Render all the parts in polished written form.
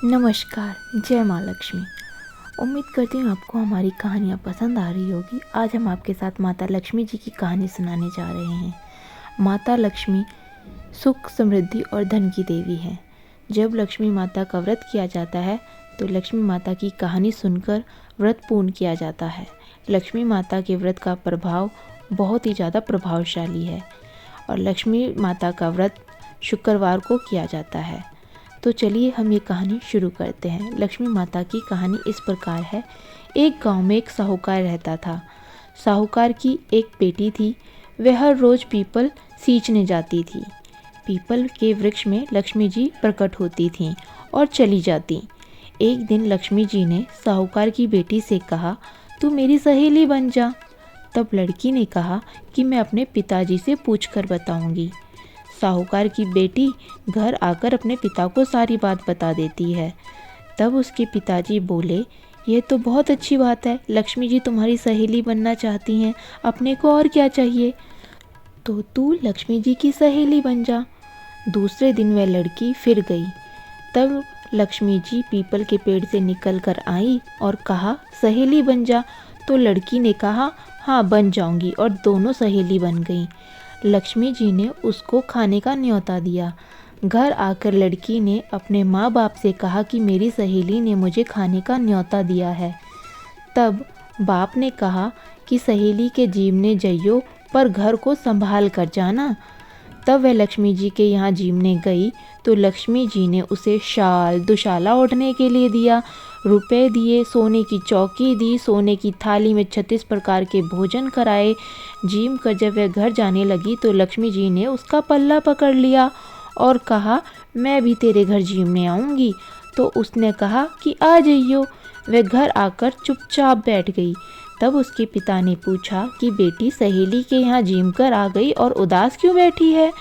नमस्कार। जय माँ लक्ष्मी। उम्मीद करती हूँ आपको हमारी कहानियाँ पसंद आ रही होगी। आज हम आपके साथ माता लक्ष्मी जी की कहानी सुनाने जा रहे हैं। माता लक्ष्मी सुख, समृद्धि और धन की देवी हैं। जब लक्ष्मी माता का व्रत किया जाता है तो लक्ष्मी माता की कहानी सुनकर व्रत पूर्ण किया जाता है। लक्ष्मी माता के व्रत का प्रभाव बहुत ही ज़्यादा प्रभावशाली है और लक्ष्मी माता का व्रत शुक्रवार को किया जाता है। तो चलिए हम ये कहानी शुरू करते हैं। लक्ष्मी माता की कहानी इस प्रकार है। एक गांव में एक साहूकार रहता था। साहूकार की एक बेटी थी। वह हर रोज़ पीपल सींचने जाती थी। पीपल के वृक्ष में लक्ष्मी जी प्रकट होती थीं और चली जाती। एक दिन लक्ष्मी जी ने साहूकार की बेटी से कहा, तू मेरी सहेली बन जा। तब लड़की ने कहा कि मैं अपने पिताजी से पूछकर बताऊंगी। साहूकार की बेटी घर आकर अपने पिता को सारी बात बता देती है। तब उसके पिताजी बोले, यह तो बहुत अच्छी बात है, लक्ष्मी जी तुम्हारी सहेली बनना चाहती हैं, अपने को और क्या चाहिए, तो तू लक्ष्मी जी की सहेली बन जा। दूसरे दिन वह लड़की फिर गई। तब लक्ष्मी जी पीपल के पेड़ से निकल कर आई और कहा, सहेली बन जा। तो लड़की ने कहा, हाँ बन जाऊंगी, और दोनों सहेली बन गईं। लक्ष्मी जी ने उसको खाने का न्योता दिया। घर आकर लड़की ने अपने माँ बाप से कहा कि मेरी सहेली ने मुझे खाने का न्योता दिया है। तब बाप ने कहा कि सहेली के जीवने जइयो, पर घर को संभाल कर जाना। तब वह लक्ष्मी जी के यहाँ जीवने गई तो लक्ष्मी जी ने उसे शाल दुशाला ओढ़ने के लिए दिया, रुपए दिए, सोने की चौकी दी, सोने की थाली में 36 प्रकार के भोजन कराए। जीम कर जब वह घर जाने लगी तो लक्ष्मी जी ने उसका पल्ला पकड़ लिया और कहा, मैं भी तेरे घर जीवने आऊँगी। तो उसने कहा कि आ जाइयो। वह घर आकर चुपचाप बैठ गई। तब उसके पिता ने पूछा कि बेटी सहेली के यहाँ जीम कर आ गई और उदास क्यों बैठी है।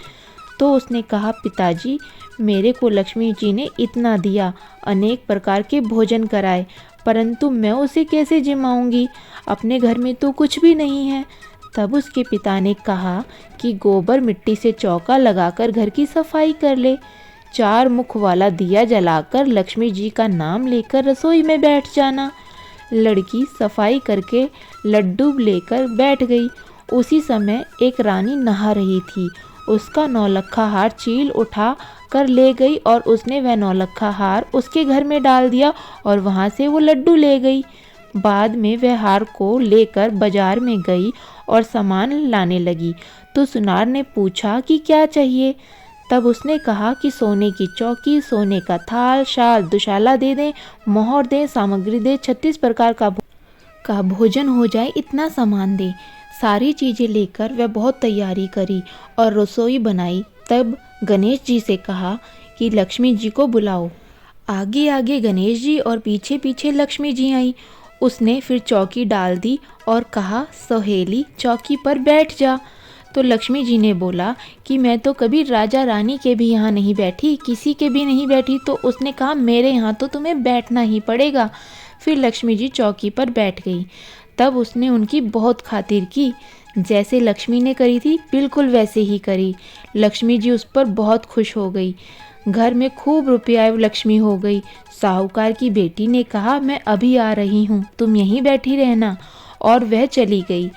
तो उसने कहा, पिताजी मेरे को लक्ष्मी जी ने इतना दिया, अनेक प्रकार के भोजन कराए, परंतु मैं उसे कैसे जिमाऊंगी, अपने घर में तो कुछ भी नहीं है। तब उसके पिता ने कहा कि गोबर मिट्टी से चौका लगाकर घर की सफाई कर ले, 4 मुख वाला दिया जलाकर लक्ष्मी जी का नाम लेकर रसोई में बैठ जाना। लड़की सफाई करके लड्डू लेकर बैठ गई। उसी समय एक रानी नहा रही थी। उसका नौलखा हार चील उठा कर ले गई और उसने वह नौलखा हार उसके घर में डाल दिया और वहाँ से वो लड्डू ले गई। बाद में वह हार को लेकर बाजार में गई और सामान लाने लगी तो सुनार ने पूछा कि क्या चाहिए। तब उसने कहा कि सोने की चौकी, सोने का थाल, शाल दुशाला दे दें, मोहर दें, सामग्री दे, 36 प्रकार का भोजन हो जाए, इतना सामान दे। सारी चीज़ें लेकर वह बहुत तैयारी करी और रसोई बनाई। तब गणेश जी से कहा कि लक्ष्मी जी को बुलाओ। आगे आगे गणेश जी और पीछे पीछे लक्ष्मी जी आई। उसने फिर चौकी डाल दी और कहा, सहेली चौकी पर बैठ जा। तो लक्ष्मी जी ने बोला कि मैं तो कभी राजा रानी के भी यहाँ नहीं बैठी, किसी के भी नहीं बैठी। तो उसने कहा, मेरे यहाँ तो तुम्हें बैठना ही पड़ेगा। फिर लक्ष्मी जी चौकी पर बैठ गई। तब उसने उनकी बहुत खातिर की, जैसे लक्ष्मी ने करी थी बिल्कुल वैसे ही करी। लक्ष्मी जी उस पर बहुत खुश हो गई। घर में खूब रुपया लक्ष्मी हो गई। साहूकार की बेटी ने कहा, मैं अभी आ रही हूँ, तुम यहीं बैठी रहना, और वह चली गई।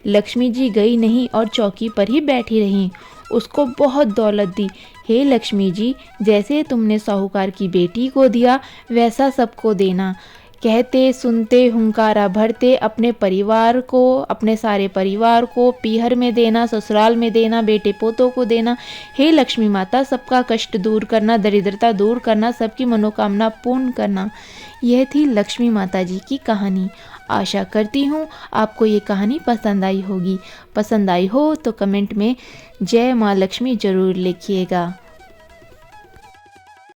लक्ष्मी जी गई नहीं और चौकी पर ही बैठी रहीं। उसको बहुत दौलत दी। हे लक्ष्मी जी, जैसे तुमने साहूकार की बेटी को दिया वैसा सबको देना। कहते सुनते हुंकारा भरते अपने परिवार को, अपने सारे परिवार को पीहर में देना, ससुराल में देना, बेटे पोतों को देना। हे लक्ष्मी माता, सबका कष्ट दूर करना, दरिद्रता दूर करना, सबकी मनोकामना पूर्ण करना। यह थी लक्ष्मी माता जी की कहानी। आशा करती हूँ आपको ये कहानी पसंद आई होगी। पसंद आई हो तो कमेंट में जय माँ लक्ष्मी ज़रूर लिखिएगा।